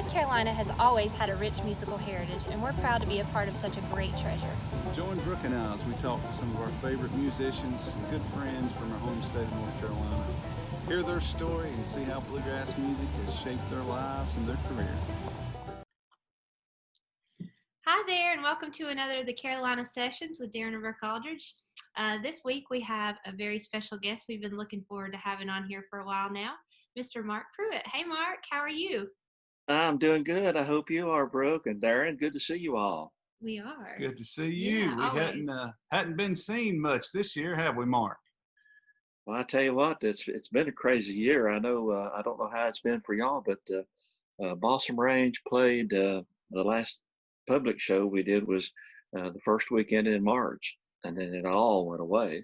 North Carolina has always had a rich musical heritage, and we're proud to be a part of such a great treasure. Join Brooke and I as we talk to some of our favorite musicians, some good friends from our home state of North Carolina. Hear their story and see how bluegrass music has shaped their lives and their career. Hi there, and welcome to another of the Carolina Sessions with Darin and Brooke Aldridge. This week we have a very special guest we've been looking forward to having on here for a while now, Mr. Marc Pruett. Hey, Marc, how are you? I'm doing good. I hope you are, Brooke and Darin. Good to see you all. We are. Good to see you. Yeah, We hadn't been seen much this year, have we, Marc? Well, I tell you what, it's been a crazy year. I know. I don't know how it's been for y'all, but Balsam Range played the last public show we did was the first weekend in March, and then it all went away.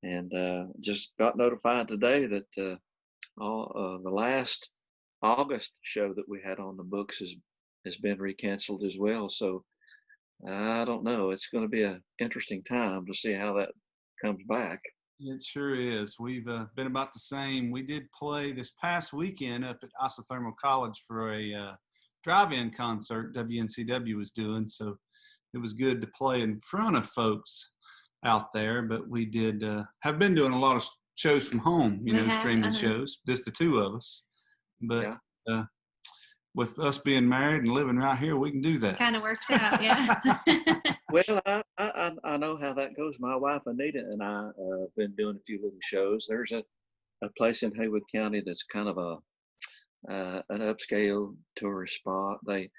And just got notified today that the last August show that we had on the books has been recanceled as well. So I don't know. It's going to be an interesting time to see how that comes back. It sure is. We've been about the same. We did play this past weekend up at Isothermal College for a drive-in concert WNCW was doing. So it was good to play in front of folks out there. But we did have been doing a lot of shows from home, streaming shows, just the two of us. But with us being married and living right here, we can do that. Kind of works out, yeah. Well, I know how that goes. My wife Anita and I have been doing a few little shows. There's a place in Haywood County that's kind of an upscale tourist spot. They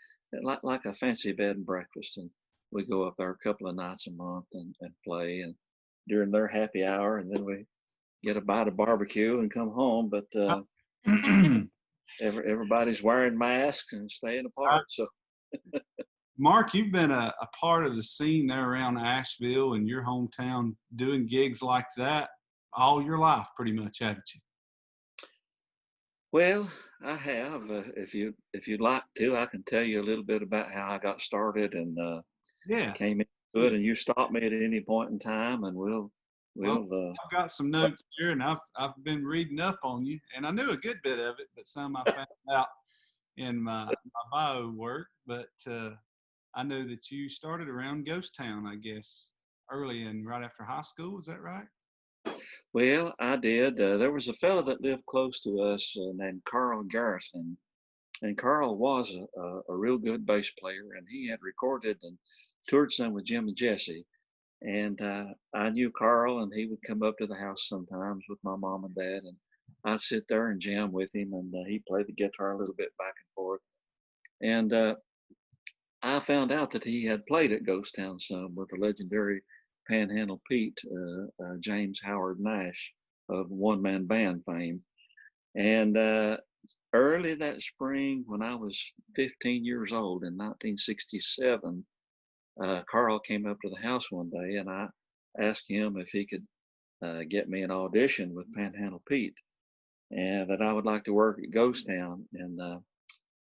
like a fancy bed and breakfast, and we go up there a couple of nights a month and play, and during their happy hour, and then we get a bite of barbecue and come home. But everybody's wearing masks and staying apart. So, Marc, you've been a part of the scene there around Asheville and your hometown, doing gigs like that all your life, pretty much, haven't you? Well, I have. If you'd like to, I can tell you a little bit about how I got started and came into it. And you stop me at any point in time, and we'll. I've got some notes here, and I've been reading up on you, and I knew a good bit of it, but some I found out in my bio work. But I know that you started around Ghost Town, I guess, early and right after high school. Is that right? Well, I did. There was a fellow that lived close to us named Carl Garrison, and Carl was a real good bass player, and he had recorded and toured some with Jim and Jesse. And I knew Carl, and he would come up to the house sometimes with my mom and dad, and I'd sit there and jam with him, and he played the guitar a little bit back and forth. And I found out that he had played at Ghost Town some with the legendary Panhandle Pete, James Howard Nash of One Man Band fame. And early that spring, when I was 15 years old in 1967, Carl came up to the house one day, and I asked him if he could get me an audition with Panhandle Pete, and that I would like to work at Ghost Town. And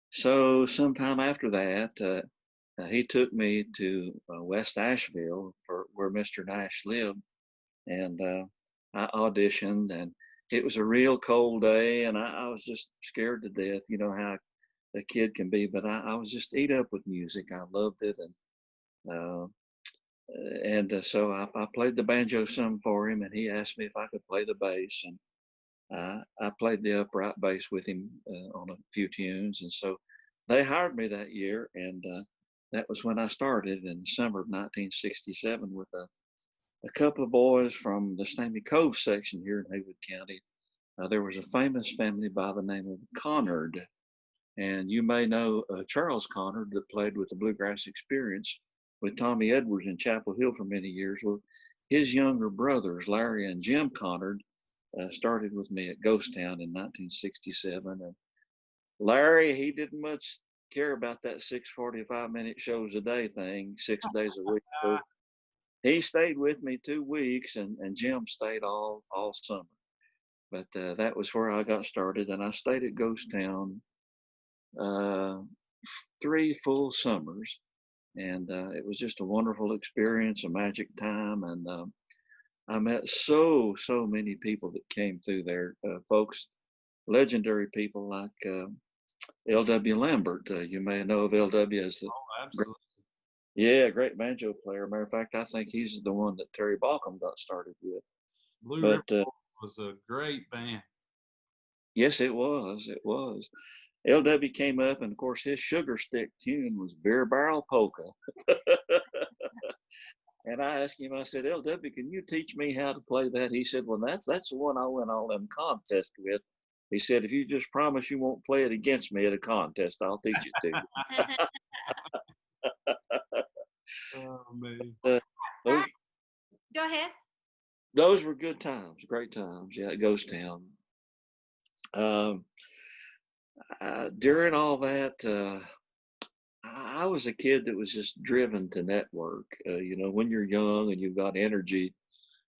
so sometime after that, he took me to West Asheville for where Mr. Nash lived, and I auditioned, and it was a real cold day, and I was just scared to death. You know how a kid can be, but I was just ate up with music. I loved it, and so I played the banjo some for him, and he asked me if I could play the bass, and I played the upright bass with him on a few tunes, and so they hired me that year, and that was when I started in the summer of 1967 with a couple of boys from the Stamey Cove section here in Haywood County. There was a famous family by the name of Connard, and you may know Charles Connard that played with the Bluegrass Experience with Tommy Edwards in Chapel Hill for many years. Well, his younger brothers, Larry and Jim Connard, started with me at Ghost Town in 1967. And Larry, he didn't much care about that 6 45-minute shows a day thing, 6 days a week. So he stayed with me 2 weeks, and Jim stayed all summer. But that was where I got started, and I stayed at Ghost Town 3 full summers. And it was just a wonderful experience, a magic time. And I met so many people that came through there, folks, legendary people like L.W. Lambert. You may know of L.W. as the Oh, absolutely. great banjo player. Matter of fact, I think he's the one that Terry Balcom got started with. Blue River But was a great band. yes, it was. It was. L.W. came up, and of course, his sugar stick tune was Beer Barrel Polka. And I asked him, I said, L.W., can you teach me how to play that? He said, well, that's the one I went all them contests with. He said, if you just promise you won't play it against me at a contest, I'll teach it to you. Oh man. Those Go ahead. those were good times, great times. Yeah, at Ghost Town. Um, During all that, I was a kid that was just driven to network. When you're young and you've got energy,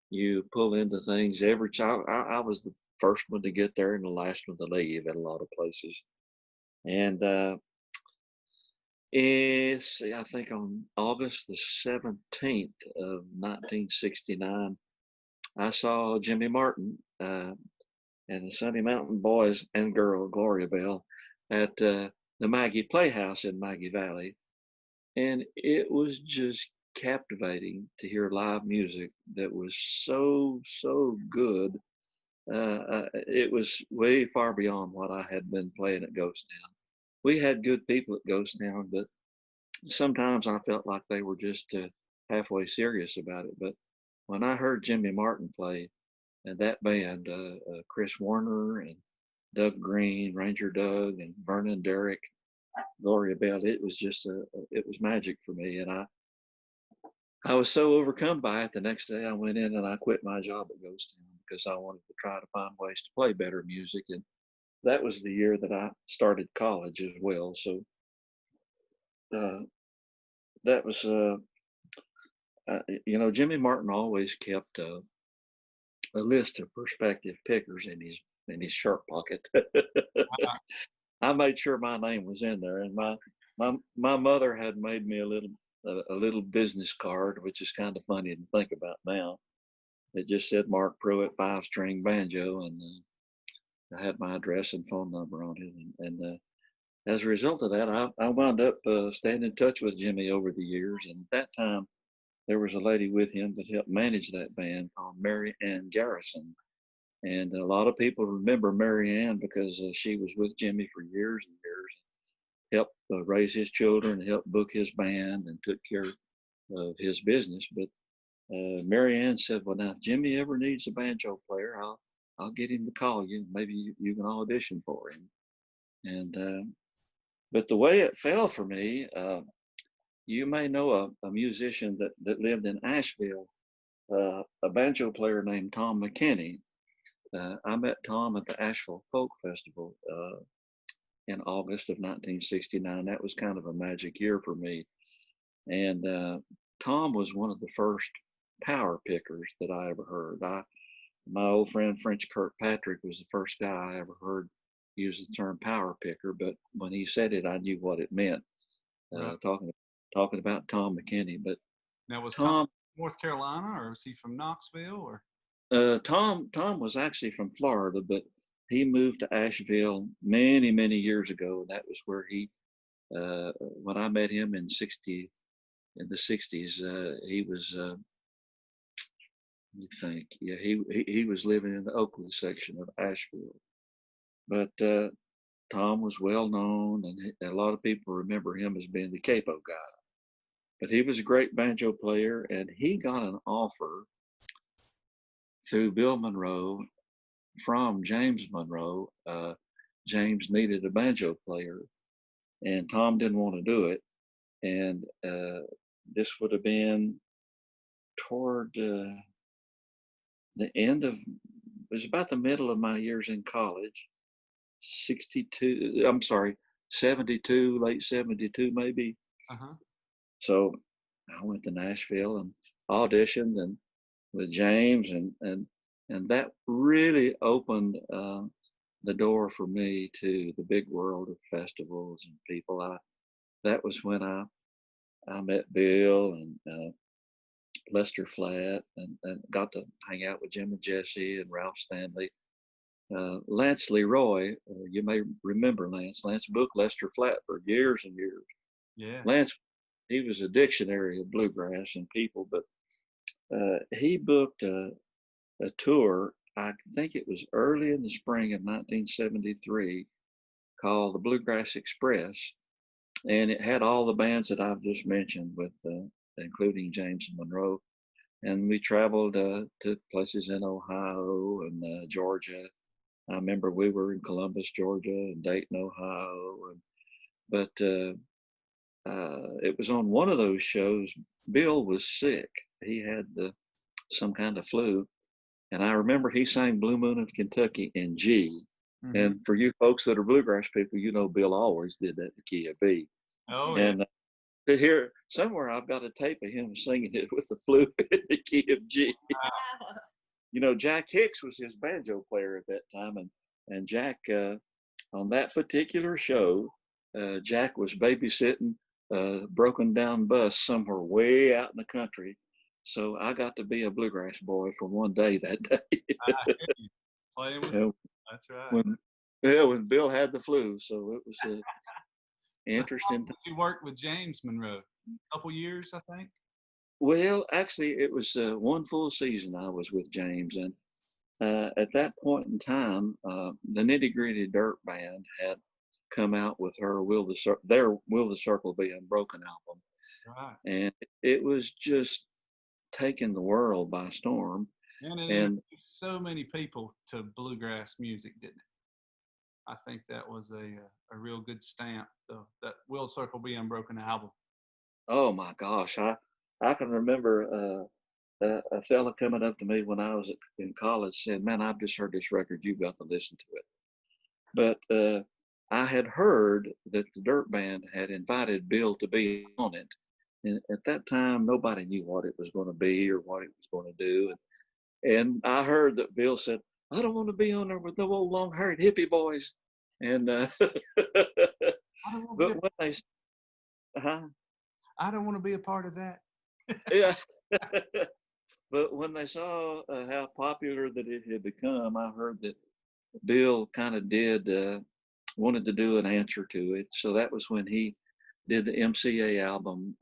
you pull into things. Every child, I was the first one to get there and the last one to leave at a lot of places. And I think on August the 17th of 1969, I saw Jimmy Martin and the Sunny Mountain Boys and girl Gloria Bell at the Maggie Playhouse in Maggie Valley. And it was just captivating to hear live music that was so good. It was way far beyond what I had been playing at Ghost Town. We had good people at Ghost Town, but sometimes I felt like they were just halfway serious about it. But when I heard Jimmy Martin play and that band, Chris Warner and Doug Green, Ranger Doug, and Vernon Derrick, Gloria Bell, it was just it was magic for me. And I was so overcome by it. The next day I went in and I quit my job at Ghost Town because I wanted to try to find ways to play better music. And that was the year that I started college as well. So uh, that was, Jimmy Martin always kept a list of prospective pickers in his shirt pocket. I made sure my name was in there, and my mother had made me a little business card, which is kind of funny to think about now. It just said Marc Pruett 5-string banjo, and I had my address and phone number on it. And as a result of that, I wound up staying in touch with Jimmy over the years. And at that time, there was a lady with him that helped manage that band called Mary Ann Garrison. And a lot of people remember Mary Ann because she was with Jimmy for years and years, helped raise his children, helped book his band, and took care of his business. But Mary Ann said, well, now, if Jimmy ever needs a banjo player, I'll get him to call you. Maybe you can audition for him. And but the way it fell for me, you may know a musician that lived in Asheville, a banjo player named Tom McKinney. I met Tom at the Asheville Folk Festival in August of 1969. That was kind of a magic year for me. And Tom was one of the first power pickers that I ever heard. My old friend French Kirkpatrick was the first guy I ever heard use the term power picker, but when he said it, I knew what it meant. Right. Talking about Tom McKinney. But Now was Tom Tom North Carolina, or was he from Knoxville, or? Tom was actually from Florida, but he moved to Asheville many years ago. That was where he when I met him in the 60s, he was you think, yeah, he was living in the Oakland section of Asheville. But Tom was well known, and a lot of people remember him as being the capo guy. But he was a great banjo player, and he got an offer through Bill Monroe from James Monroe. James needed a banjo player, and Tom didn't want to do it. And this would have been toward the end of, it was about the middle of my years in college, 72, late 72 maybe. Uh-huh. So I went to Nashville and auditioned and with James, and that really opened the door for me to the big world of festivals and people. That was when I met Bill and Lester Flatt, and got to hang out with Jim and Jesse and Ralph Stanley. Lance Leroy, you may remember Lance booked Lester Flatt for years and years. Yeah. Lance, he was a dictionary of bluegrass and people, but he booked a tour, I think it was early in the spring of 1973, called the Bluegrass Express. And it had all the bands that I've just mentioned, with including James and Monroe. And we traveled to places in Ohio and Georgia. I remember we were in Columbus, Georgia, and Dayton, Ohio. But it was on one of those shows. Bill was sick. He had some kind of flu. And I remember he sang Blue Moon of Kentucky in G. Mm-hmm. And for you folks that are bluegrass people, you know Bill always did that in the key of B. Oh, And to hear somewhere, I've got a tape of him singing it with the flute in the key of G. Wow. You know, Jack Hicks was his banjo player at that time, and Jack on that particular show, Jack was babysitting a broken down bus somewhere way out in the country. So I got to be a bluegrass boy for one day that day. Playing with him. That's right. When Bill had the flu, so it was interesting. So you worked with James Monroe a couple years, I think. Well, actually, it was one full season I was with James, and at that point in time, the Nitty Gritty Dirt Band had come out with their Will the Circle Be Unbroken album, Right. and it was just taking the world by storm. And it introduced so many people to bluegrass music, didn't it? I think that was a real good stamp, that Will Circle Be Unbroken album. Oh my gosh, I can remember a fella coming up to me when I was in college saying, "Man, I've just heard this record. You've got to listen to it." But I had heard that the Dirt Band had invited Bill to be on it, and at that time nobody knew what it was going to be or what it was going to do. And I heard that Bill said, "I don't want to be on there with no old long-haired hippie boys." And but when they, I don't want to be a part of that. yeah. But when they saw how popular that it had become, I heard that Bill kind of wanted to do an answer to it. So that was when he did the MCA album,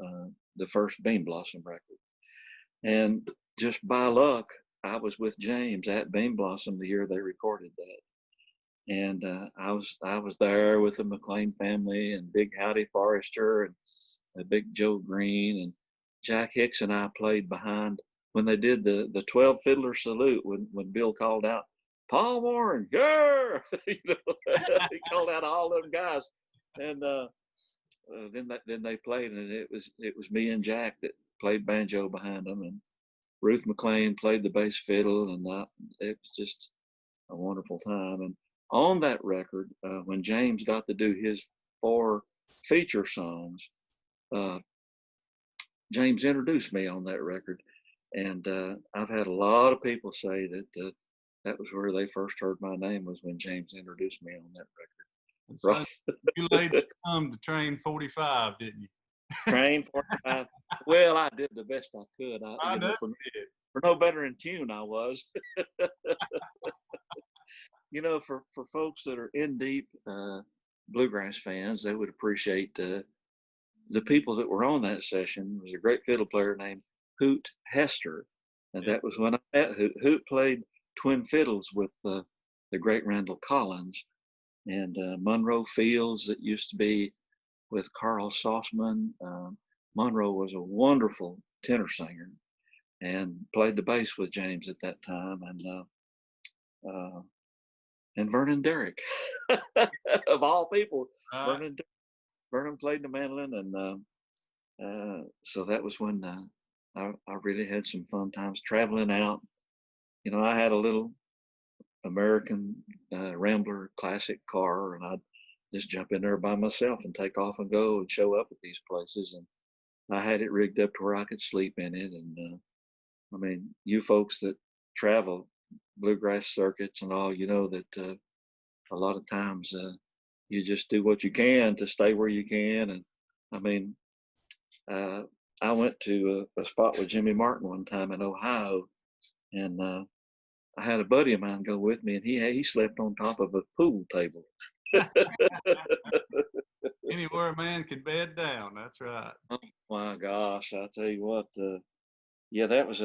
the first Bean Blossom record. And just by luck, I was with James at Bean Blossom the year they recorded that. And I was there with the McLean family and Big Howdy Forrester and Big Joe Green, and Jack Hicks and I played behind when they did the 12 fiddler salute when Bill called out, "Paul Warren, yeah!" You know, he called out all them guys, and then they played, and it was me and Jack that played banjo behind them, and Ruth McLean played the bass fiddle, and it was just a wonderful time. And on that record, when James got to do his 4 feature songs, James introduced me on that record, and I've had a lot of people say that that was where they first heard my name, was when James introduced me on that record. So you laid the thumb to Train 45, didn't you? Train 45. Well, I did the best I could. I know for no better in tune, I was. You know, for folks that are in deep bluegrass fans, they would appreciate the people that were on that session. Was a great fiddle player named Hoot Hester, and that was when I met Hoot. Hoot played twin fiddles with the great Randall Collins, and Monroe Fields that used to be with Carl Sauceman. Monroe was a wonderful tenor singer and played the bass with James at that time, and Vernon Derrick, of all people. Vernon played the mandolin, and so that was when I really had some fun times traveling out. You know, I had a little American Rambler classic car, and I'd just jump in there by myself and take off and go and show up at these places. And I had it rigged up to where I could sleep in it. And I mean, you folks that travel bluegrass circuits and all, you know that a lot of times you just do what you can to stay where you can. And I mean, I went to a spot with Jimmy Martin one time in Ohio, and I had a buddy of mine go with me, and he slept on top of a pool table. Anywhere a man could bed down. That's right. Oh my gosh! I tell you what, yeah, that was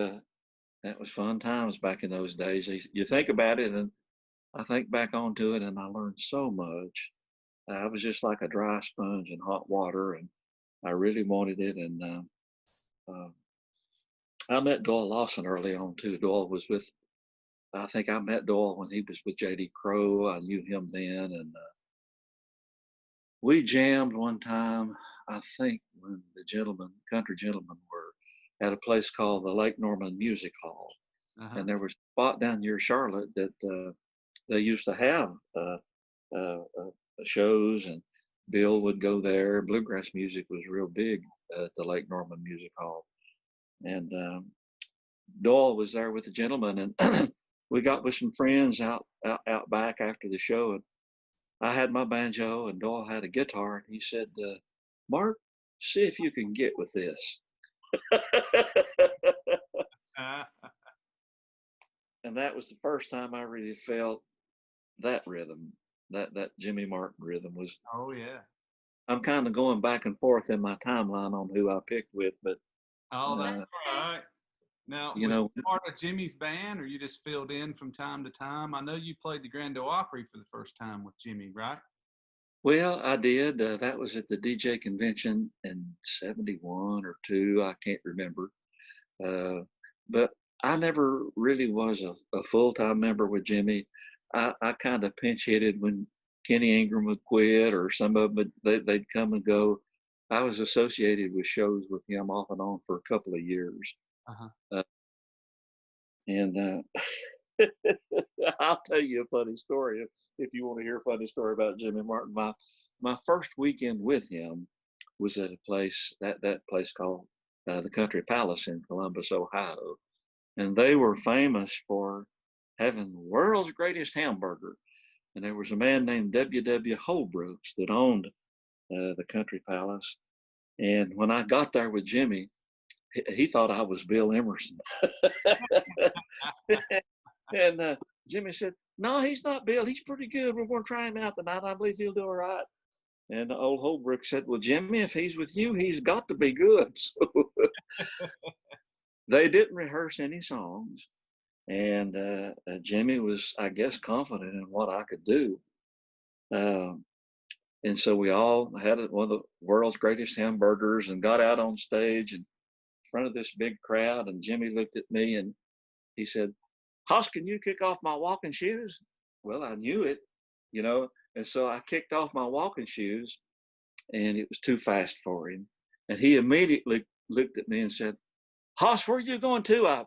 fun times back in those days. You think about it, and I think back onto it, and I learned so much. I was just like a dry sponge in hot water, and I really wanted it. And uh, I met Doyle Lawson early on too. Doyle was with. I think I met Doyle when he was with J.D. Crowe. I knew him then, and we jammed one time. I think when the country gentlemen, were at a place called the Lake Norman Music Hall, Uh-huh. and there was a spot down near Charlotte that they used to have uh, shows, and Bill would go there. Bluegrass music was real big at the Lake Norman Music Hall, and Doyle was there with the gentleman, and we got with some friends out back after the show, and I had my banjo, and Doyle had a guitar, and he said, "Mark, see if you can get with this." And that was the first time I really felt that rhythm, that Jimmy Martin rhythm was. Oh yeah. I'm kind of going back and forth in my timeline on who I picked with, but Oh, that's all right. Now, you was know, you part of Jimmy's band, or you just filled in from time to time? I know you played the Grand Ole Opry for the first time with Jimmy, right? well, I did. That was at the DJ convention in '71 or '2. I can't remember. But I never really was a full time member with Jimmy. I kind of pinch hitted when Kenny Ingram would quit, or some of them they'd come and go. I was associated with shows with him off and on for a couple of years. Uh-huh. Uh, and I'll tell you a funny story if you want to hear a funny story about Jimmy Martin. My first weekend with him was at a place that place called the Country Palace in Columbus, Ohio, and they were famous for having the world's greatest hamburger. And there was a man named W.W. Holbrooks that owned the Country Palace. And when I got there with Jimmy, he thought I was Bill Emerson. And Jimmy said, "No, he's not Bill. He's pretty good. We're going to try him out tonight. I believe he'll do all right." And old Holbrook said, "Well, Jimmy, if he's with you, he's got to be good." So they didn't rehearse any songs. And Jimmy was, I guess, confident in what I could do. Um, and so we all had one of the world's greatest hamburgers and got out on stage in front of this big crowd. And Jimmy looked at me and he said, "Hoss, can you kick off my walking shoes?" Well, I knew it, you know. And so I kicked off my walking shoes, and it was too fast for him. And he immediately looked at me and said, "Hoss, where are you going to?"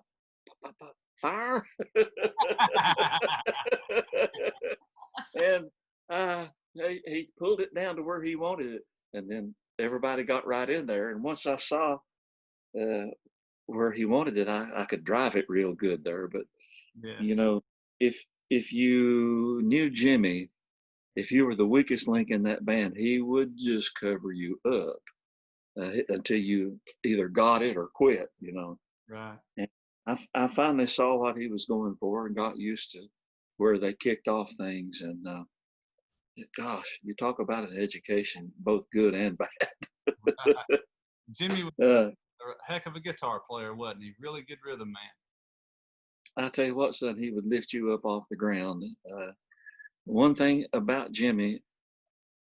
"Fire." And he pulled it down to where he wanted it, and then everybody got right in there. And once I saw uh, where he wanted it, I could drive it real good there. But Yeah. you know, if you knew Jimmy, if you were the weakest link in that band, he would just cover you up until you either got it or quit. You know. Right. And I finally saw what he was going for and got used to where they kicked off things. And gosh, you talk about an education, both good and bad. Jimmy was uh, a heck of a guitar player, wasn't he? Really good rhythm man. I tell you what, son, he would lift you up off the ground. One thing about Jimmy,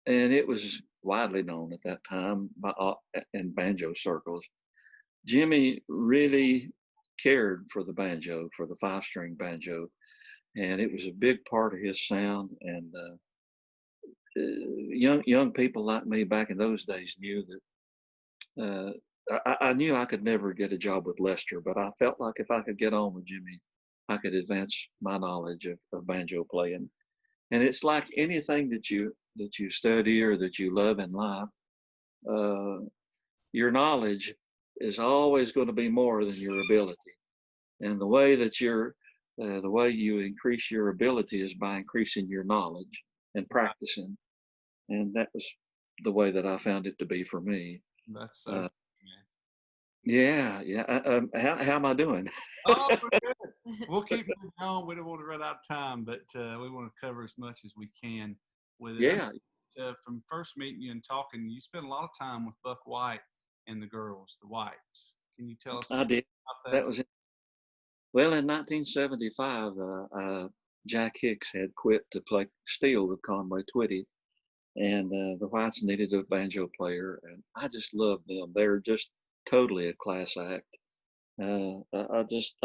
and it was widely known at that time in banjo circles, Jimmy really cared for the banjo, for the 5-string banjo, and it was a big part of his sound. And young people like me back in those days knew that I knew I could never get a job with Lester, but I felt like if I could get on with Jimmy, I could advance my knowledge of banjo playing. And it's like anything that you study or that you love in life. Your knowledge is always going to be more than your ability, and the way you increase your ability is by increasing your knowledge and practicing. And that was the way that I found it to be for me. That's so. Uh, Yeah, yeah. How am I doing? Oh, we're good. We'll keep moving on. We don't want to run out of time, but we want to cover as much as we can with it. I Yeah, know, from first meeting you and talking, you spent a lot of time with Buck White and the girls, the Whites. Can you tell us a I little did. about that? That was well in 1975. Jack Hicks had quit to play steel with Conway Twitty, and the Whites needed a banjo player, and I just love them. They're just totally a class act. I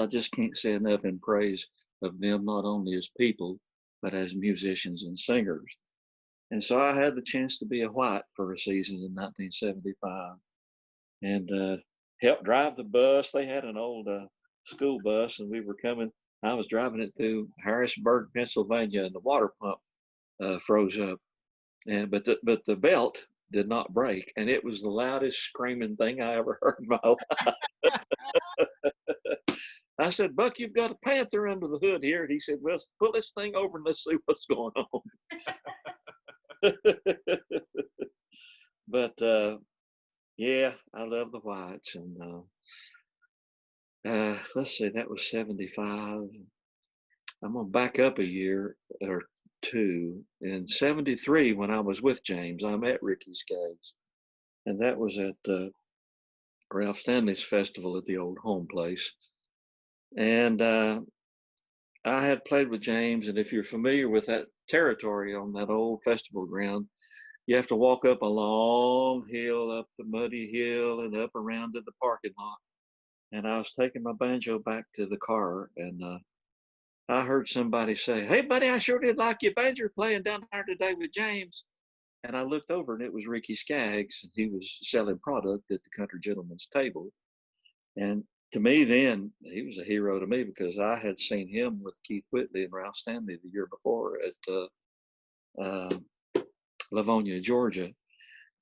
just can't say enough in praise of them, not only as people, but as musicians and singers. And so I had the chance to be a White for a season in 1975, and helped drive the bus. They had an old school bus, and we were coming. I was driving it through Harrisburg, Pennsylvania, and the water pump froze up, and but the belt did not break, and it was the loudest screaming thing I ever heard in my life. I said, Buck, you've got a panther under the hood here. And he said, well, pull this thing over and let's see what's going on. But yeah, I love the Whites. And let's see, that was 75. I'm going to back up a year or two. In 73, when I was with James, I met Ricky Skaggs. And that was at Ralph Stanley's festival at the old home place. And I had played with James, and if you're familiar with that territory on that old festival ground, you have to walk up a long hill, up the muddy hill, and up around to the parking lot. And I was taking my banjo back to the car, and I heard somebody say, "Hey, buddy, I sure did like your banjo playing down there today with James." And I looked over, and it was Ricky Skaggs, and he was selling product at the Country Gentleman's Table. And to me, then he was a hero to me because I had seen him with Keith Whitley and Ralph Stanley the year before at uh, Livonia, Georgia,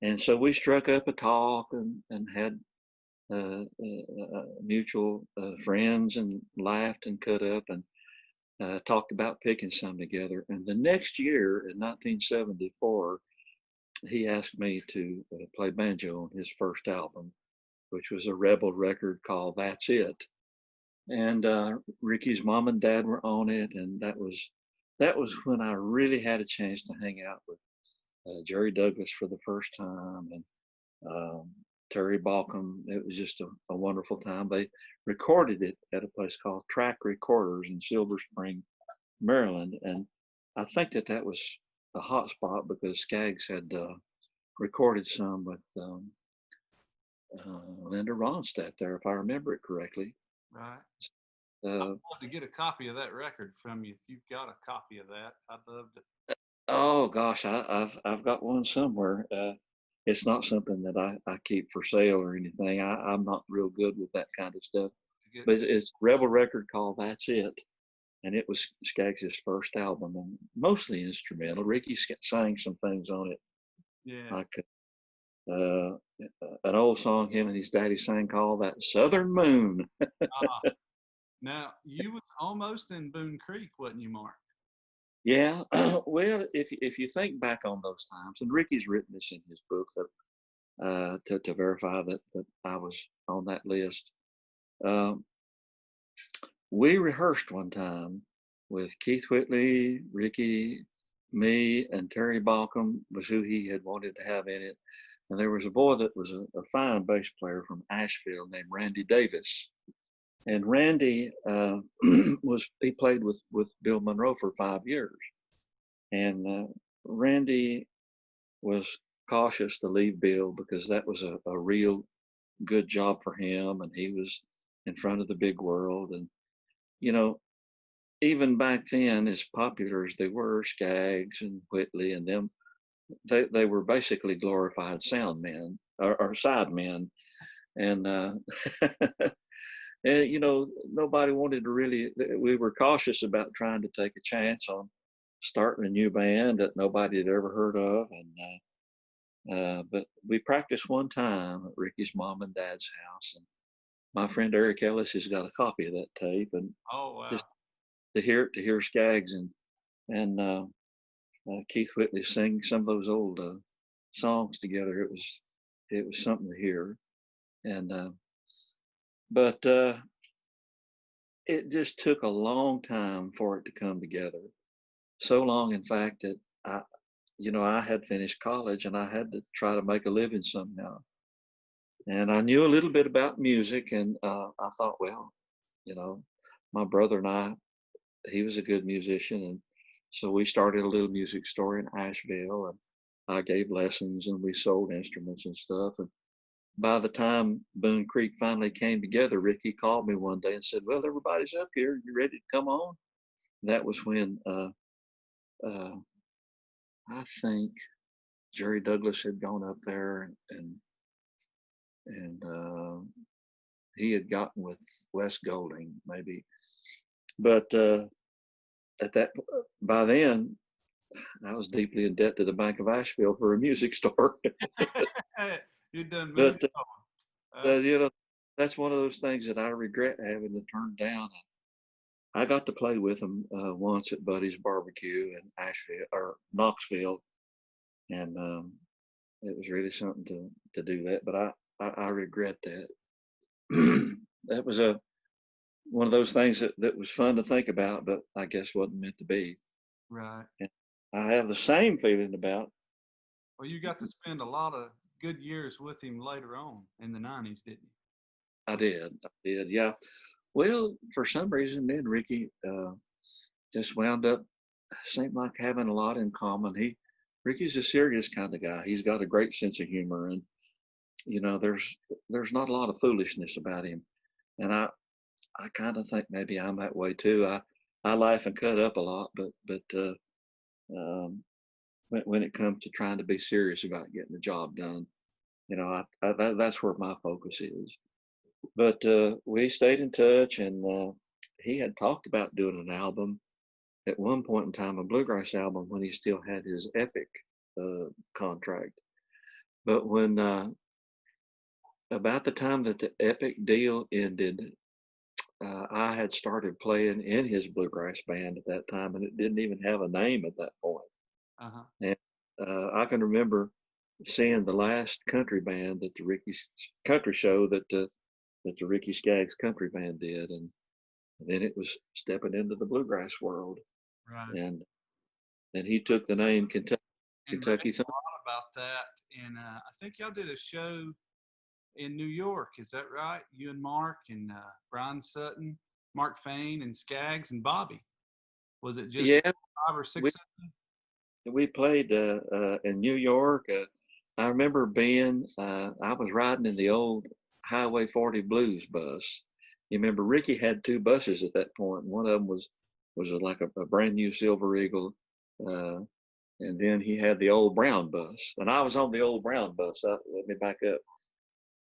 and so we struck up a talk and had mutual friends and laughed and cut up and talked about picking some together. And the next year, in 1974, he asked me to play banjo on his first album, which was a rebel record called "That's It." And Ricky's mom and dad were on it, and that was when I really had a chance to hang out with Jerry Douglas for the first time, and um, Terry Balcom. It was just a wonderful time. They recorded it at a place called Track Recorders in Silver Spring, Maryland, and I think that was a hot spot because Skaggs had recorded some with Linda Ronstadt there, if I remember it correctly. Right. I'd Uh, love to get a copy of that record from you if you've got a copy of that. I'd love to. oh gosh, I've got one somewhere. It's not something that I keep for sale or anything. I'm not real good with that kind of stuff. Get, But it's a rebel record called "That's It," and it was Skaggs' first album, and mostly instrumental. Ricky sang some things on it, yeah. like uh, an old song him and his daddy sang called "That Southern Moon." Uh, Now you was almost in Boone Creek, wasn't you, Mark? Yeah, well, if you think back on those times, and Ricky's written this in his book that to verify that I was on that list. Um, we rehearsed one time with Keith Whitley, Ricky, me, and Terry Balcom was who he had wanted to have in it. And there was a boy that was a fine bass player from Asheville named Randy Davis. And Randy he played with Bill Monroe for 5 years. And Randy was cautious to leave Bill because that was a real good job for him, and he was in front of the big world. And you know, even back then, as popular as they were, Skaggs and Whitley and them, they were basically glorified sound men or side men. And and nobody wanted to really. We were cautious about trying to take a chance on starting a new band that nobody had ever heard of. And but we practiced one time at Ricky's mom and dad's house, and my friend Eric Ellis has got a copy of that tape, and Oh wow. just to hear Skaggs and Keith Whitley sing some of those old songs together, it was something to hear. And but it just took a long time for it to come together. So long, in fact, that I had finished college and I had to try to make a living somehow. And I knew a little bit about music, and I thought, well, you know, my brother and he was a good musician, and so we started a little music store in Asheville, and I gave lessons, and we sold instruments and stuff. And by the time Boone Creek finally came together, Ricky called me one day and said, "Well, everybody's up here. You ready to come on?" That was when uh, I think Jerry Douglas had gone up there, and he had gotten with Wes Golding, maybe. But at that, by then, I was deeply in debt to the Bank of Asheville for a music store. You done moved But on. That's that's one of those things that I regret having to turn down. I got to play with him once at Buddy's Barbecue in Asheville or Knoxville, and it was really something to do that. But I regret that. That was one of those things that was fun to think about, but I guess wasn't meant to be. right. And I have the same feeling about. Well, you got to spend a lot of good years with him later on in the '90s, didn't you? I did, yeah. Well, for some reason, me and Ricky just wound up seemed like having a lot in common. Ricky's a serious kind of guy. He's got a great sense of humor, and there's not a lot of foolishness about him. And I kind of think maybe I'm that way too. I laugh and cut up a lot, but um, when it comes to trying to be serious about getting the job done, that's where my focus is. But we stayed in touch, and he had talked about doing an album at one point in time, a bluegrass album, when he still had his Epic contract. But when about the time that the Epic deal ended, I had started playing in his bluegrass band at that time, and it didn't even have a name at that point. Uh-huh. And I can remember seeing the last country band that country show that the Ricky Skaggs country band did, and then it was stepping into the bluegrass world, Right. and he took the name And Kentucky a lot about that. And I think y'all did a show in New York. Is that right? You and Mark and Brian Sutton, Mark Fain and Skaggs and Bobby. Was it just Yeah, 5 or 6 we of you? we played in New York. I remember I was riding in the old Highway 40 Blues bus. You remember Ricky had two buses at that point. One of them was like a brand new Silver Eagle, uh, and then he had the old brown bus, and I was on the old brown bus. Let me back up,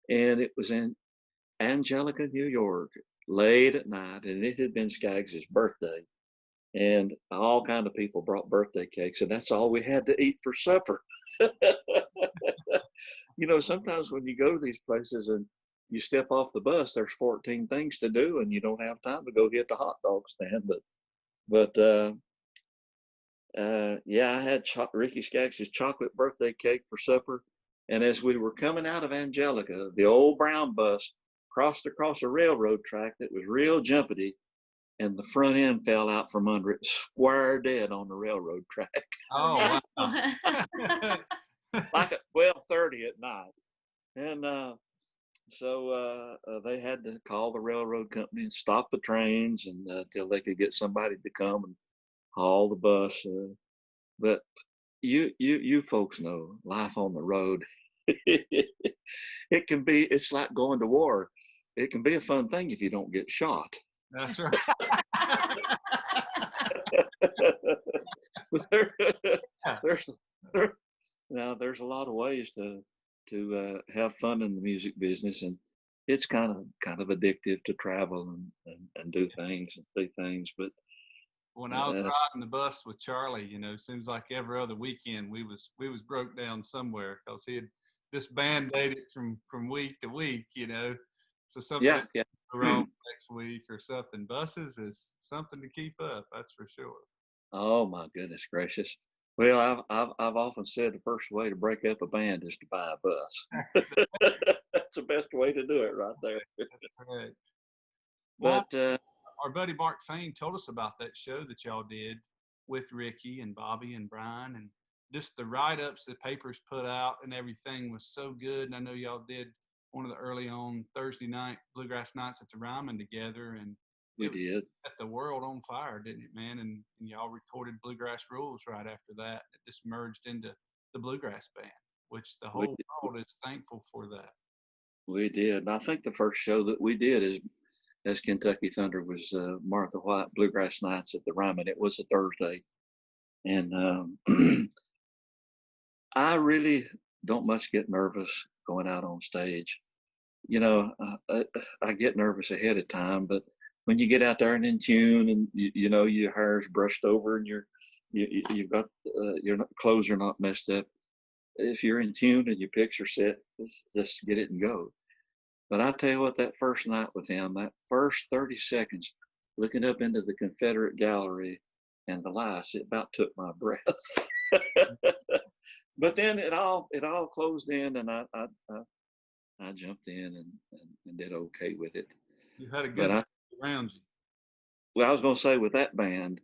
and it was in Angelica, New York, late at night, and it had been Skaggs's birthday, and all kind of people brought birthday cakes, and that's all we had to eat for supper. Sometimes when you go to these places and you step off the bus, there's 14 things to do, and you don't have time to go hit the hot dog stand. Yeah, I had Ricky Skaggs' chocolate birthday cake for supper, and as we were coming out of Angelica, the old brown bus crossed across a railroad track that was real jumpity, and the front end fell out from under it, square dead on the railroad track. Oh, wow. Like at 12:30 at night. And so they had to call the railroad company and stop the trains until they could get somebody to come and haul the bus. But you folks know life on the road. It's like going to war. It can be a fun thing if you don't get shot. That's right. There's a lot of ways to have fun in the music business, and it's kind of addictive to travel and do things and see things. But When I was riding the bus with Charlie, seems like every other weekend we was broke down somewhere because he had just band-aided from week to week, So something yeah, yeah. go wrong next week or something. Buses is something to keep up, that's for sure. Oh my goodness gracious. Well, I've often said the first way to break up a band is to buy a bus. That's the best way to do it right there. Correct. Well, But our buddy Mark Fain told us about that show that y'all did with Ricky and Bobby and Brian, and just the write-ups the papers put out and everything was so good. And I know y'all did one of the early on Thursday night bluegrass nights at the Ryman together, and we did. set the world on fire, didn't it, man? And y'all recorded Bluegrass Rules right after that. It just merged into the Bluegrass Band, which the whole world is thankful for that. We did. And I think the first show that we did as Kentucky Thunder was Martha White Bluegrass Nights at the Ryman. It was a Thursday. And I really don't much get nervous going out on stage. You know, I get nervous ahead of time, but when you get out there and in tune, and you know your hair's brushed over and you've got your clothes are not messed up. If you're in tune and your picture set, just get it and go. But I tell you what, that first night with him, that first 30 seconds, looking up into the Confederate gallery and the lights, it about took my breath. But then it all closed in, and I jumped in and did okay with it. You had a good around you. Well, I was going to say, with that band,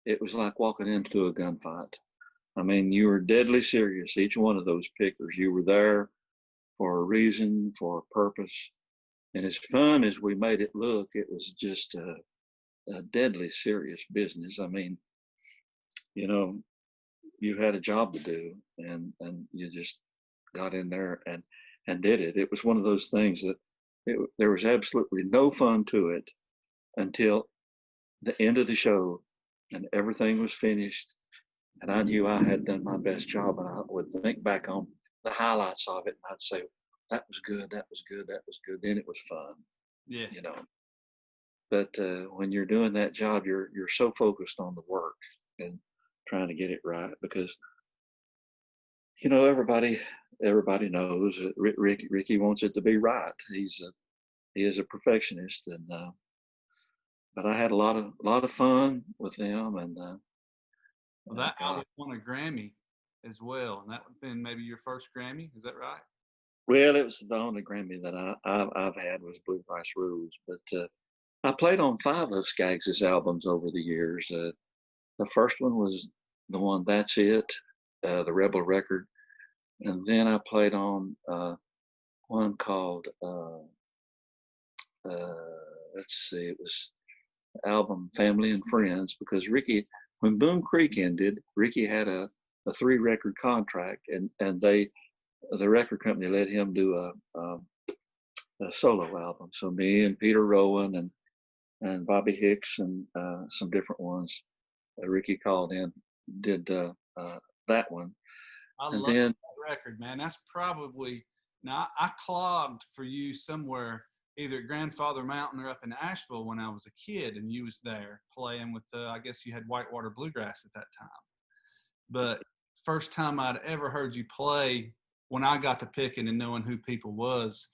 it was like walking into a gunfight. I mean, you were deadly serious. Each one of those pickers, you were there for a reason, for a purpose. And as fun as we made it look, it was just a deadly serious business. I mean, you know, you had a job to do, and you just got in there and did it. It was one of those things that there was absolutely no fun to it until the end of the show and everything was finished. And I knew I had done my best job, and I would think back on the highlights of it, and I'd say, that was good, that was good, that was good. Then it was fun. Yeah. You know. But when you're doing that job, you're so focused on the work and trying to get it right, because you know everybody knows that Ricky wants it to be right. He is a perfectionist, and but I had a lot of fun with them, and well, that album won a Grammy as well, and that would have been maybe your first Grammy. Is that right? Well, it was the only Grammy that I've had was Bluegrass Rules, but I played on 5 of Skaggs' albums over the years. The first one was the one That's It, the Rebel record, and then I played on one called let's see, it was the album Family and Friends, because Ricky, when Boone Creek ended, Ricky had a 3-record contract, and the record company let him do a solo album. So me and Peter Rowan and Bobby Hicks and some different ones, Ricky called in, did that one. I and love then that record, man. That's probably, now I clogged for you somewhere, either at Grandfather Mountain or up in Asheville when I was a kid, and you was there playing with I guess you had Whitewater Bluegrass at that time. But first time I'd ever heard you play, when I got to picking and knowing who people was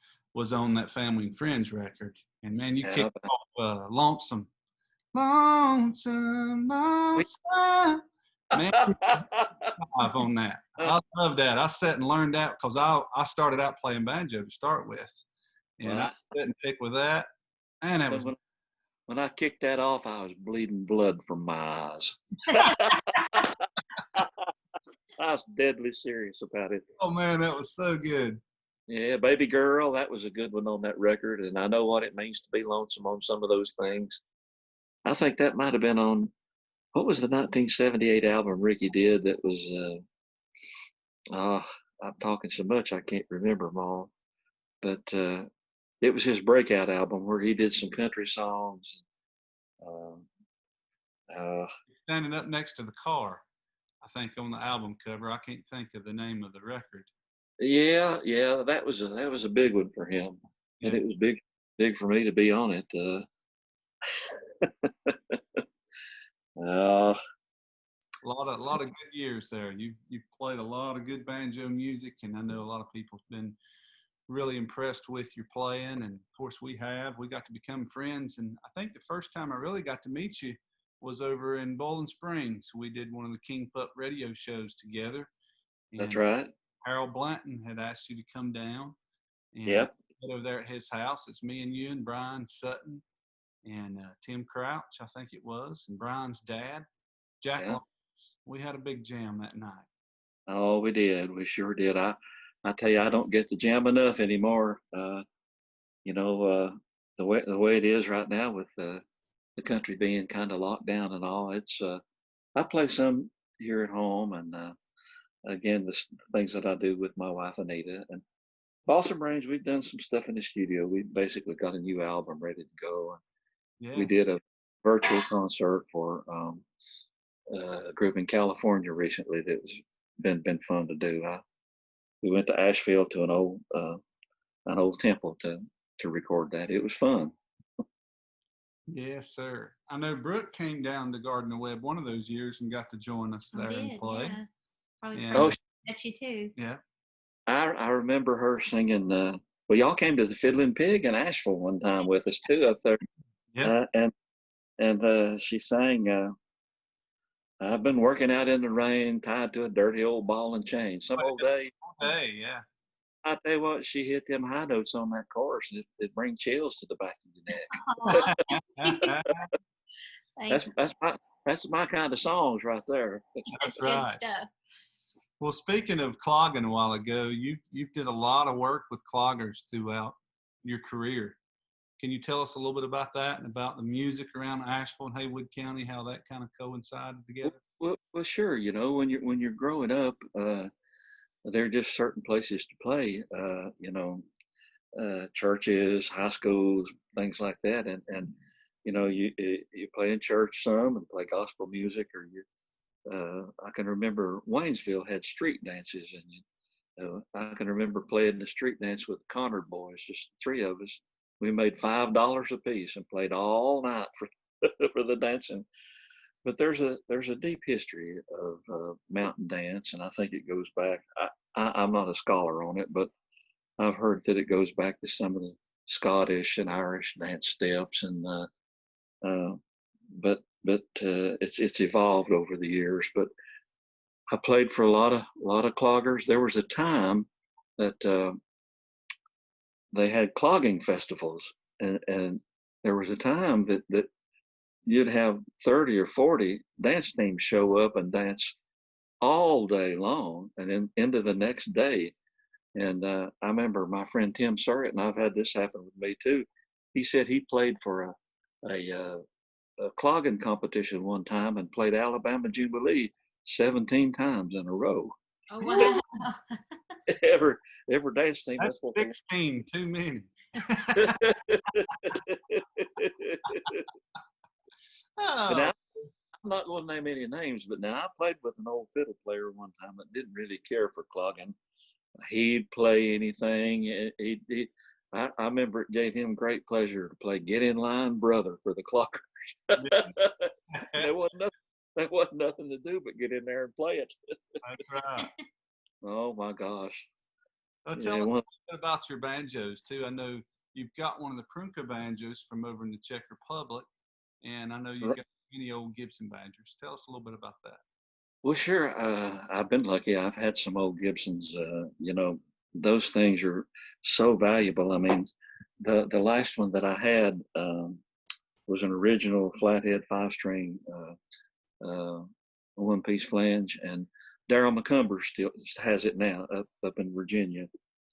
on that Family and Friends record. And man, you kicked off Lonesome. Lonesome, lonesome. Man, on that. I love that. I sat and learned that because I started out playing banjo to start with. And I sat and pick with that. And that was when I kicked that off, I was bleeding blood from my eyes. I was deadly serious about it. Oh man, that was so good. Yeah, Baby Girl, that was a good one on that record, and I know what it means to be lonesome on some of those things. I think that might have been on, what was the 1978 album Ricky did that was, I'm talking so much I can't remember them all, but it was his breakout album where he did some country songs. Standing up next to the car, I think, on the album cover. I can't think of the name of the record. Yeah, that was a big one for him, and it was big for me to be on it. A lot of good years there. You played a lot of good banjo music, and I know a lot of people have been really impressed with your playing. And of course, we got to become friends. And I think the first time I really got to meet you was over in Bowling Springs. We did one of the King Pup radio shows together. That's right. Harold Blanton had asked you to come down. And yep. over there at his house. It's me and you and Brian Sutton and Tim Crouch, I think it was, and Brian's dad, Jack Yeah. Lawrence. We had a big jam that night. Oh, we did. We sure did. I tell you, I don't get to jam enough anymore. You know, the way it is right now with the country being kind of locked down and all. It's I play some here at home, and again, things that I do with my wife Anita and Balsam Range. We've done some stuff in the studio. We basically got a new album ready to go. Yeah. We did a virtual concert for a group in California recently that's been fun to do. We went to Asheville to an old temple to record that. It was fun. Yes, sir. I know Brooke came down to Garden of Web one of those years and got to join us I there and did, play. yeah. Probably And, first met you too. yeah. I remember her singing. Well, y'all came to the Fiddling Pig in Asheville one time with us too up there. Yeah. And she sang. I've been working out in the rain, tied to a dirty old ball and chain. Some old day. Hey, yeah. I tell you what, she hit them high notes on that chorus, and it bring chills to the back of your neck. Thank That's my kind of songs right there. That's Good right. stuff. Well, speaking of clogging a while ago, you've did a lot of work with cloggers throughout your career. Can you tell us a little bit about that and about the music around Asheville and Haywood County, how that kind of coincided together? Well, sure. You know, when you're growing up, there are just certain places to play. You know, churches, high schools, things like that, and you know, you play in church some and play gospel music, or you. I can remember Waynesville had street dances, and I can remember playing the street dance with the Connard boys, just three of us. We made $5 a piece and played all night for for the dancing. But there's a deep history of mountain dance, and I think it goes back. I'm not a scholar on it, but I've heard that it goes back to some of the Scottish and Irish dance steps, and but it's evolved over the years. But I played for a lot of cloggers. There was a time that they had clogging festivals, and there was a time that you'd have 30 or 40 dance teams show up and dance all day long and then into the next day. And I remember my friend Tim Surratt, and I've had this happen with me too. He said he played for a clogging competition one time and played Alabama Jubilee 17 times in a row. Oh wow. Every dance team. That's 16 too many. And now, I'm not going to name any names, but now I played with an old fiddle player one time that didn't really care for clogging. He'd play anything. I remember it gave him great pleasure to play "Get in Line, Brother" for the cloggers. there wasn't nothing to do but get in there and play it. That's right. Oh my gosh! Well, tell us a little bit about your banjos too. I know you've got one of the Prunka banjos from over in the Czech Republic, and I know you've got many old Gibson banjos. Tell us a little bit about that. Well, sure. I've been lucky. I've had some old Gibsons. You know, those things are so valuable. I mean, the last one that I had was an original flathead 5-string one-piece flange, and Daryl McCumber still has it now up in Virginia.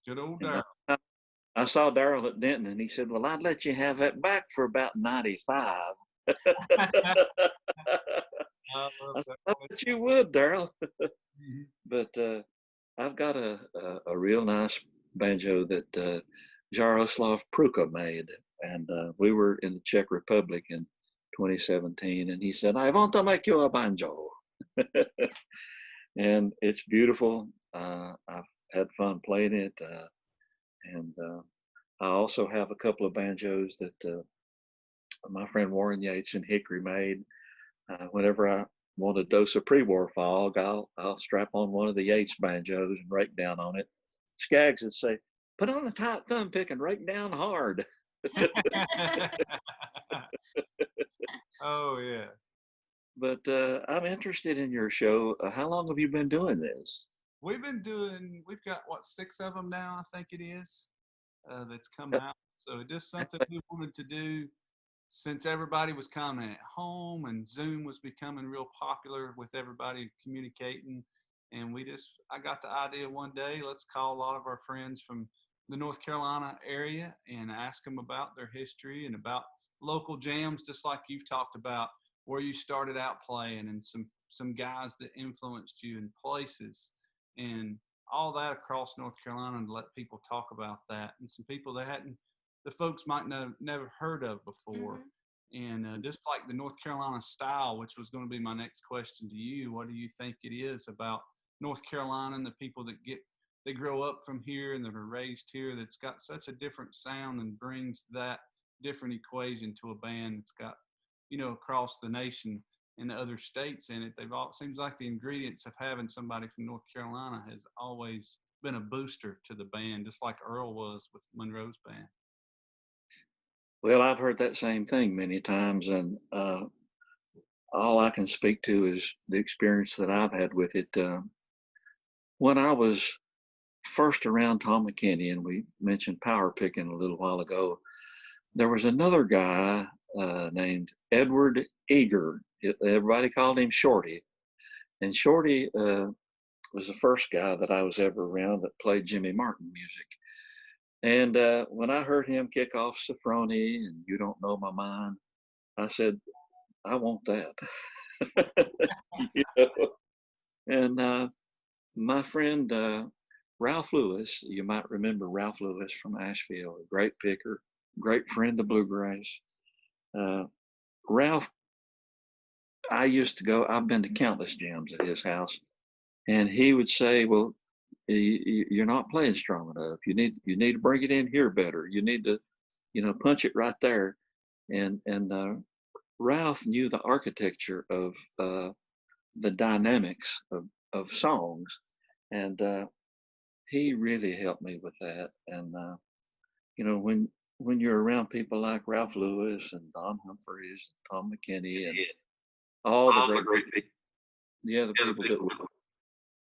Good old Daryl. I saw Daryl at Denton, and he said, "Well, I'd let you have that back for about 95." I bet you would, Daryl. But I've got a real nice banjo that Jaroslav Pruka made, and we were in the Czech Republic in 2017, and he said, "I want to make you a banjo," and it's beautiful. I've had fun playing it, and I also have a couple of banjos that my friend Warren Yates in Hickory made. Whenever I want a dose of pre-war fog, I'll strap on one of the Yates banjos and rake down on it. Skaggs would say, "Put on a tight thumb pick and rake down hard." Oh yeah. But I'm interested in your show. How long have you been doing this? We've got what, 6 of them now, I think it is. that's come out. So just something we wanted to do since everybody was kind of at home and Zoom was becoming real popular with everybody communicating. And I got the idea one day, let's call a lot of our friends from the North Carolina area and ask them about their history and about local jams, just like you've talked about, where you started out playing and some guys that influenced you in places and all that across North Carolina, and let people talk about that and some people the folks might never heard of before. And just like the North Carolina style, which was going to be my next question to you, what do you think it is about North Carolina and the people they grow up from here and that are raised here that's got such a different sound and brings that different equation to a band that's got, across the nation and the other states in it? Seems like the ingredients of having somebody from North Carolina has always been a booster to the band, just like Earl was with Monroe's band. Well, I've heard that same thing many times, and all I can speak to is the experience that I've had with it. When I was first around Tom McKinney, and we mentioned power picking a little while ago, there was another guy named Edward Eager. Everybody called him Shorty. And Shorty was the first guy that I was ever around that played Jimmy Martin music. And when I heard him kick off Sophrony and You Don't Know My Mind, I said, I want that. And my friend Ralph Lewis, you might remember Ralph Lewis from Asheville, a great picker, great friend of bluegrass. Ralph, I've been to countless jams at his house, and he would say, well, you're not playing strong enough. You need to bring it in here better. You need to, punch it right there. And Ralph knew the architecture of the dynamics of songs, and he really helped me with that. And when you're around people like Ralph Lewis and Don Humphreys, and Tom McKinney, and all the great people, the people that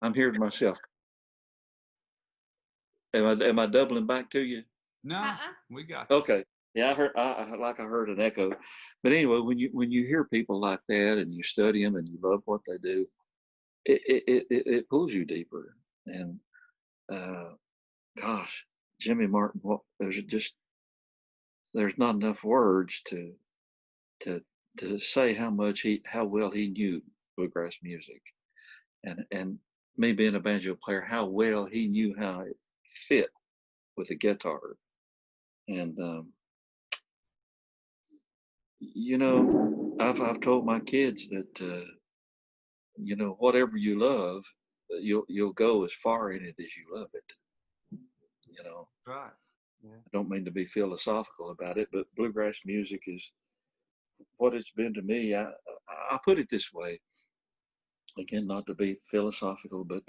I'm hearing myself. Am I doubling back to you? No, we got you. Okay. Yeah, I heard an echo. But anyway, when you hear people like that and you study them and you love what they do, it pulls you deeper. And gosh, Jimmy Martin, there's not enough words to say how well he knew bluegrass music, and me being a banjo player, how well he knew how it fit with the guitar. And I've told my kids that whatever you love, you'll go as far in it as you love it. Right. Yeah. I don't mean to be philosophical about it, but bluegrass music is what it's been to me. I put it this way, again, not to be philosophical, but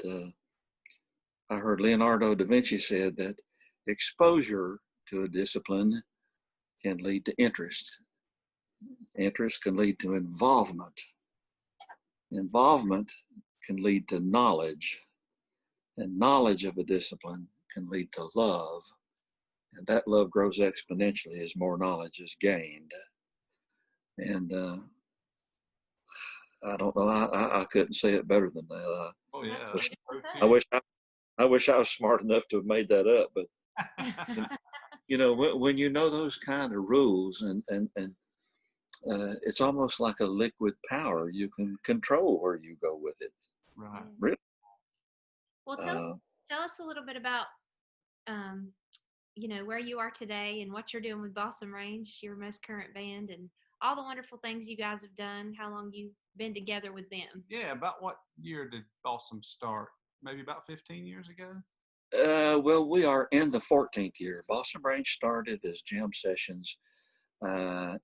I heard Leonardo da Vinci said that exposure to a discipline can lead to interest. Interest can lead to involvement. Involvement can lead to knowledge. And knowledge of a discipline can lead to love. And that love grows exponentially as more knowledge is gained. And I don't know, I couldn't say it better than that. Oh yeah. I wish I was smart enough to have made that up, but when you know those kind of rules and it's almost like a liquid power. You can control where you go with it. Right. Really. Well, tell us a little bit about where you are today and what you're doing with Balsam Range, your most current band, and all the wonderful things you guys have done, how long you've been together with them. Yeah, about what year did Balsam start? Maybe about 15 years ago? Well, we are in the 14th year. Balsam Range started as jam sessions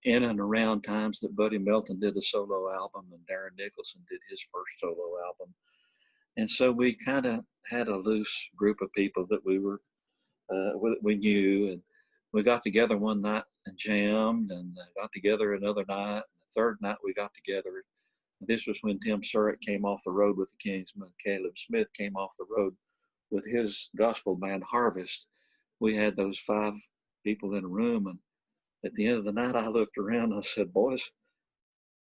in and around times that Buddy Melton did a solo album and Darren Nicholson did his first solo album. And so we kind of had a loose group of people that we knew, and we got together one night and jammed, and got together another night. And the third night we got together. This was when Tim Surratt came off the road with the Kingsmen. Caleb Smith came off the road with his gospel band Harvest. we had those 5 people in a room, and at the end of the night, I looked around and I said, "Boys,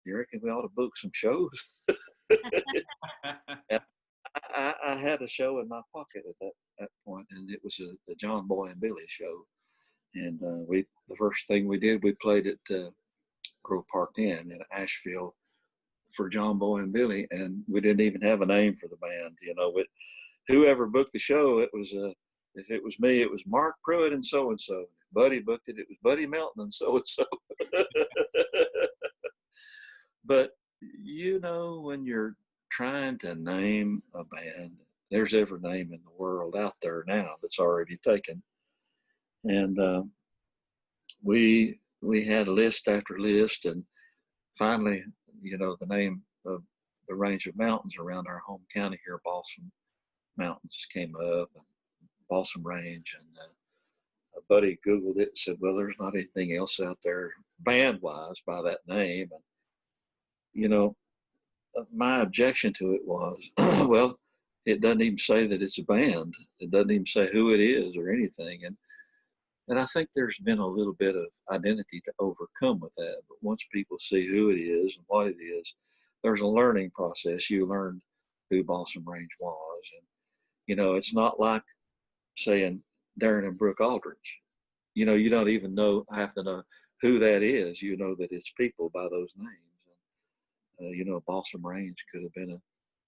you reckon we ought to book some shows?" And I had a show in my pocket at that point, and it was the John Boy and Billy show. And the first thing we did, we played at Grove Park Inn in Asheville for John Boy and Billy, and we didn't even have a name for the band. Whoever booked the show, it was if it was me, it was Marc Pruett and so and so. If Buddy booked it, it was Buddy Melton and so. But when you're trying to name a band, there's every name in the world out there now that's already taken. And we had list after list, and finally, the name of the range of mountains around our home county here, Balsam Mountains, came up, and Balsam Range, and a buddy Googled it and said, "Well, there's not anything else out there band-wise by that name." And my objection to it was, well, it doesn't even say that it's a band. It doesn't even say who it is or anything. And I think there's been a little bit of identity to overcome with that. But once people see who it is and what it is, there's a learning process. You learn who Balsam Range was. And, it's not like saying Darin and Brooke Aldridge. You don't even have to know who that is. You know that it's people by those names. Balsam Range could have been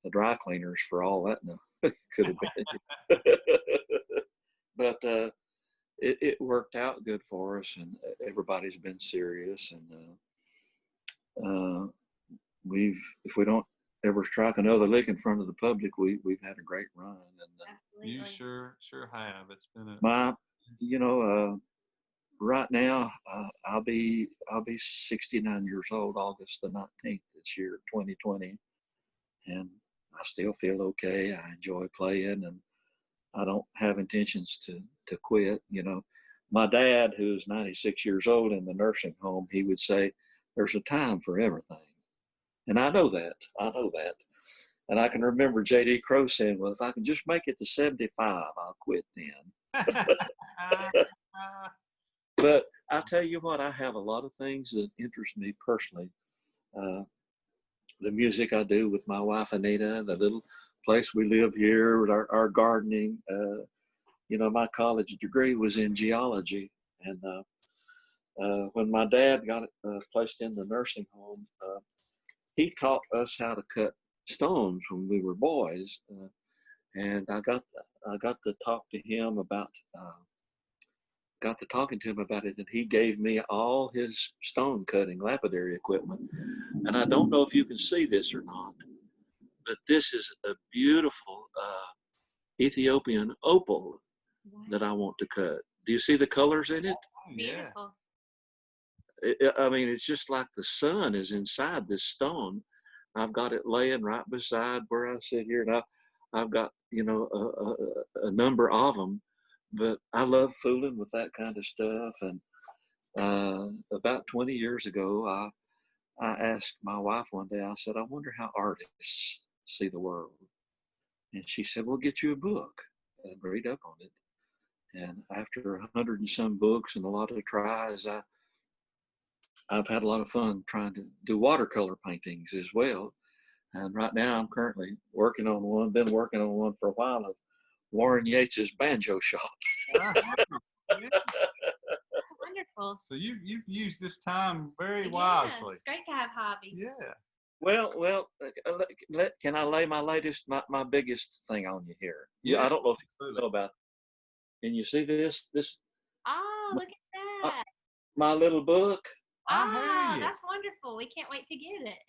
a dry cleaners for all that. No, it could have been. But it worked out good for us, and everybody's been serious. And if we don't ever strike another lick in front of the public, we've had a great run. And you sure have. It's been right now, I'll be 69 years old August the 19th this year, 2020, and I still feel okay. I enjoy playing, and I don't have intentions to quit. My dad, who's 96 years old in the nursing home, he would say, "There's a time for everything," and I know that. And I can remember J.D. Crowe saying, "Well, if I can just make it to 75, I'll quit then." But I'll tell you what, I have a lot of things that interest me personally. The music I do with my wife, Anita, the little place we live here, with our gardening. My college degree was in geology. And when my dad got placed in the nursing home, he taught us how to cut stones when we were boys. And I got to talking to him about it, and he gave me all his stone cutting lapidary equipment. And I don't know if you can see this or not, but this is a beautiful Ethiopian opal that I want to cut. Do you see the colors in it? Beautiful. It's just like the sun is inside this stone. I've got it laying right beside where I sit here, and I've got a number of them. But I love fooling with that kind of stuff. And about 20 years ago, I asked my wife one day, I said, "I wonder how artists see the world." And she said, "Well, get you a book and read up on it." And after 100 and some books and a lot of tries, I've had a lot of fun trying to do watercolor paintings as well. And right now I'm currently been working on one for a while, of Warren Yates's Banjo Shop. That's wonderful. So you've used this time very Yeah, wisely. it's great to have hobbies. Yeah. Well, can I lay my biggest thing on you here? Yeah, I don't know if you know about it. Can you see this? Oh, look at that. My little book. I hear you. That's wonderful. We can't wait to get it.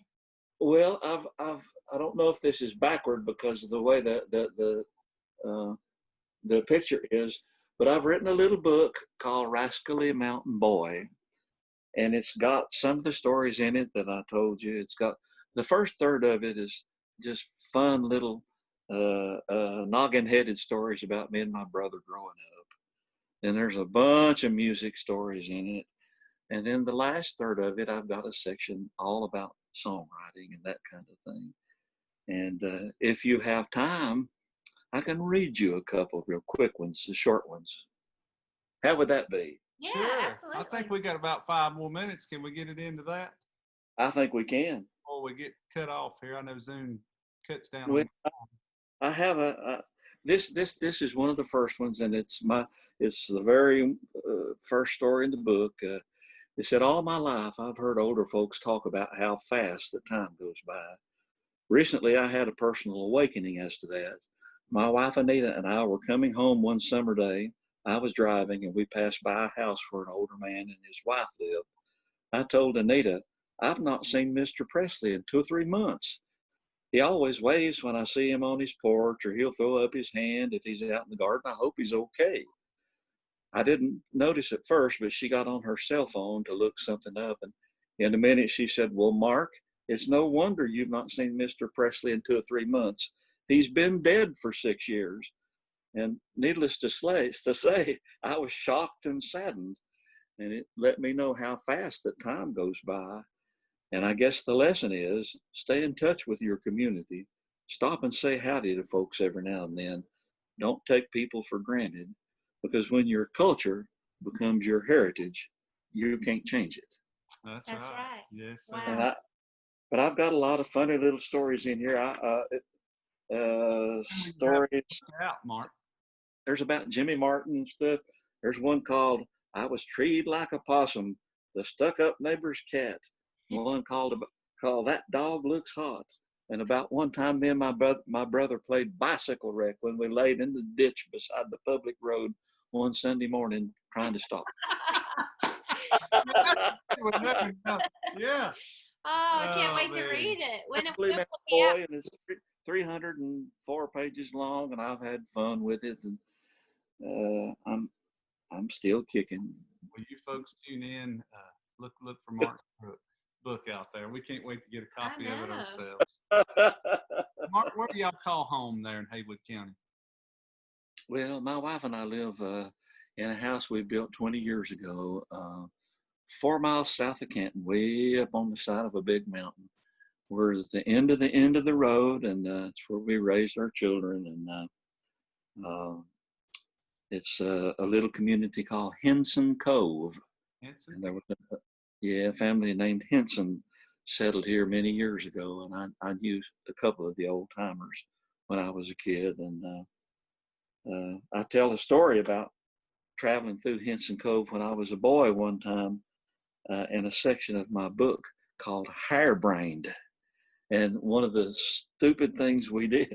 Well, I don't know if this is backward because of the way the picture is, but I've written a little book called Rascally Mountain Boy, and it's got some of the stories in it that I told you. It's got the first third of it is just fun little noggin-headed stories about me and my brother growing up. And there's a bunch of music stories in it. And then the last third of it, I've got a section all about songwriting and that kind of thing. And if you have time, I can read you a couple real quick ones, the short ones. How would that be? Yeah, Sure. absolutely. I think we got about 5 more minutes. Can we get it into that I think we can. before we get cut off here? I know Zoom cuts down Well, on. I have this is one of the first ones, and it's the very first story in the book. It said, all my life I've heard older folks talk about how fast the time goes by. Recently, I had a personal awakening as to that. My wife Anita and I were coming home one summer day. I was driving, and we passed by a house where an older man and his wife lived. I told Anita, I've not seen Mr. Presley in 2 or 3 months. He always waves when I see him on his porch, or he'll throw up his hand if he's out in the garden. I hope he's okay. I didn't notice at first, but she got on her cell phone to look something up. And in a minute, she said, well, Mark, it's no wonder you've not seen Mr. Presley in 2 or 3 months. He's been dead for 6 years. And needless to say, I was shocked and saddened. And it let me know how fast that time goes by. And I guess the lesson is stay in touch with your community. Stop and say howdy to folks every now and then. Don't take people for granted, because when your culture becomes your heritage, you can't change it. That's That's right. right. Yes, sir. Wow. But I've got a lot of funny little stories in here. Stories. Out, Mark. There's about Jimmy Martin and stuff. There's one called I Was Treed Like a Possum, the Stuck-Up Neighbor's Cat. One called That Dog Looks Hot. And about one time, me and my brother played bicycle wreck when we laid in the ditch beside the public road one Sunday morning trying to stop. Yeah. Oh, I can't wait to man. read it. When it Really, will man, be out. boy, and it's 304 pages long, and I've had fun with it, and I'm still kicking. Well, you folks tune in. Look for Mark's book out there. We can't wait to get a copy of it know. ourselves. Mark, where do y'all call home there in Haywood County? Well, my wife and I live in a house we built 20 years ago, 4 miles south of Canton, way up on the side of a big mountain. We're at the end of the road, and it's where we raised our children. And it's a little community called Henson Cove. Henson? And there was a family named Henson settled here many years ago, and I knew a couple of the old timers when I was a kid. And I tell a story about traveling through Henson Cove when I was a boy one time in a section of my book called Hairbrained. And one of the stupid things we did,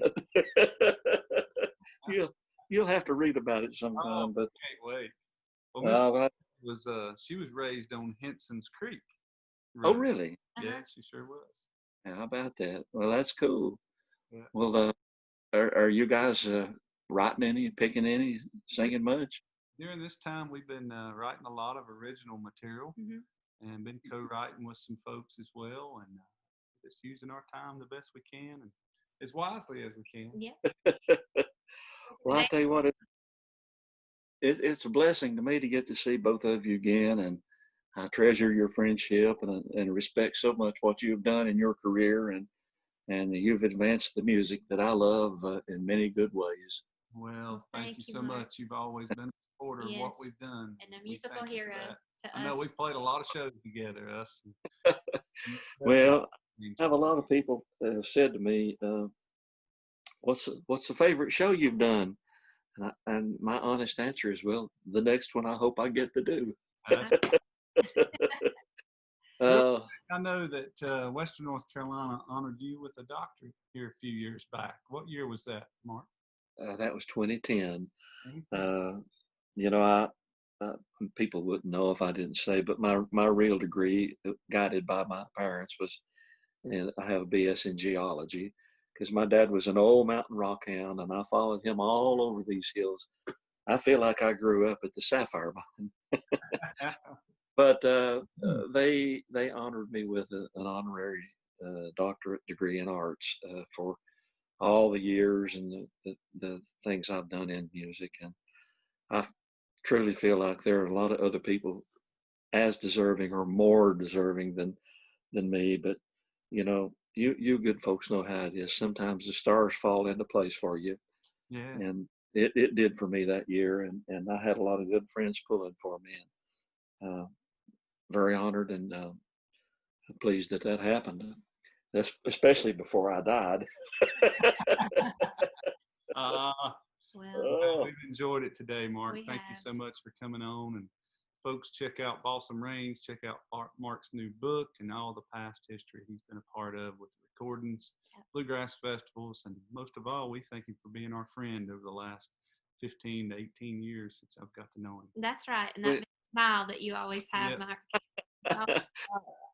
you'll have to read about it sometime. But can't wait. Well, well, she was raised on Henson's Creek. oh, really? Yeah, she sure was. How about that? Well, that's cool. Yeah. Well, are you guys writing any, picking any, singing much? During this time, we've been writing a lot of original material and been co-writing with some folks as well, and just using our time the best we can and as wisely as we can. Yeah. Well, I tell you what, it's a blessing to me to get to see both of you again, and I treasure your friendship and respect so much what you've done in your career, and you've advanced the music that I love in many good ways. Well, thank you so Mark. much. You've always been a supporter of what we've done. And a musical hero to us. I know we've played a lot of shows together, us. Well, I have a lot of people have said to me, what's the favorite show you've done? And my honest answer is, well, the next one I hope I get to do. I know that Western North Carolina honored you with a doctorate here a few years back. What year was that, Mark? That was 2010. You know, people wouldn't know if I didn't say, but my real degree, guided by my parents, was, and I have a BS in geology, because my dad was an old mountain rock hound, and I followed him all over these hills. I feel like I grew up at the Sapphire Mine. But they honored me with an honorary doctorate degree in arts for all the years and the things I've done in music. And I truly feel like there are a lot of other people as deserving or more deserving than me. But, you know, you good folks know how it is. Sometimes the stars fall into place for you. Yeah. And it did for me that year, and I had a lot of good friends pulling for me, and very honored and pleased that that happened. That's especially before I died. Uh, Well, Oh, we've enjoyed it today, Mark. We Thank you have. so much for coming on. And folks, check out Balsam Range, check out Mark's new book and all the past history he's been a part of with recordings, Yep. bluegrass festivals, and most of all, we thank him for being our friend over the last 15 to 18 years since I've got to know him. that's right. And that well, big smile that you always have, Yep. Mark. Oh,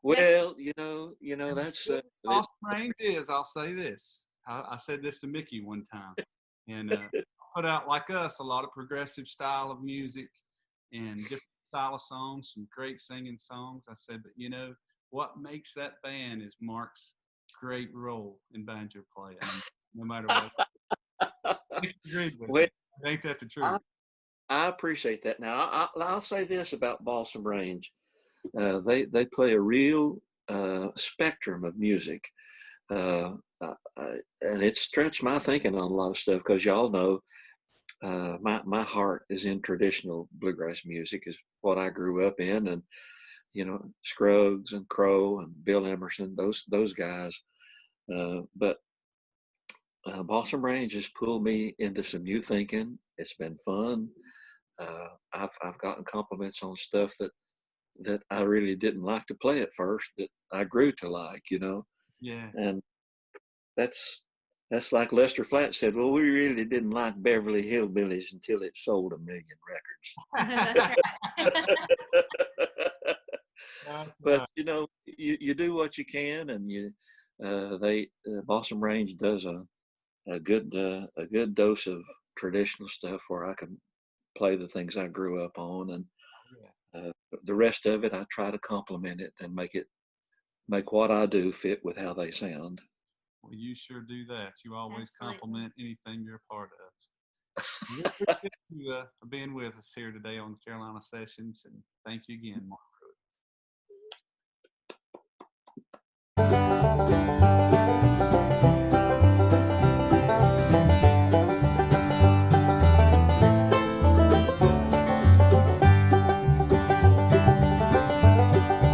well, that's Balsam Range is, I'll say this. I said this to Mickey one time, and put out like us a lot of progressive style of music and different style of songs, some great singing songs. I said, but what makes that band is Mark's great role in banjo playing, no matter what. He agreed with well, me. Ain't that the I, truth? I appreciate that. Now, I'll say this about Balsam Range: they play a real spectrum of music, uh, and it stretched my thinking on a lot of stuff because y'all know my heart is in traditional bluegrass music, is what I grew up in, and Scruggs and Crow and Bill Emerson, those guys. But Balsam Range has pulled me into some new thinking. It's been fun. I've gotten compliments on stuff that I really didn't like to play at first that I grew to like, Yeah. and that's like Lester Flatt said. Well, we really didn't like Beverly Hillbillies until it sold 1 million that's right. records. That's But right. you do what you can, and Balsam Range does a good dose of traditional stuff where I can play the things I grew up on, and the rest of it I try to complement it and make what I do fit with how they sound. Well, you sure do that. You always Absolutely. compliment anything you're a part of. We appreciate you being with us here today on the Carolina Sessions, and thank you again, Mark.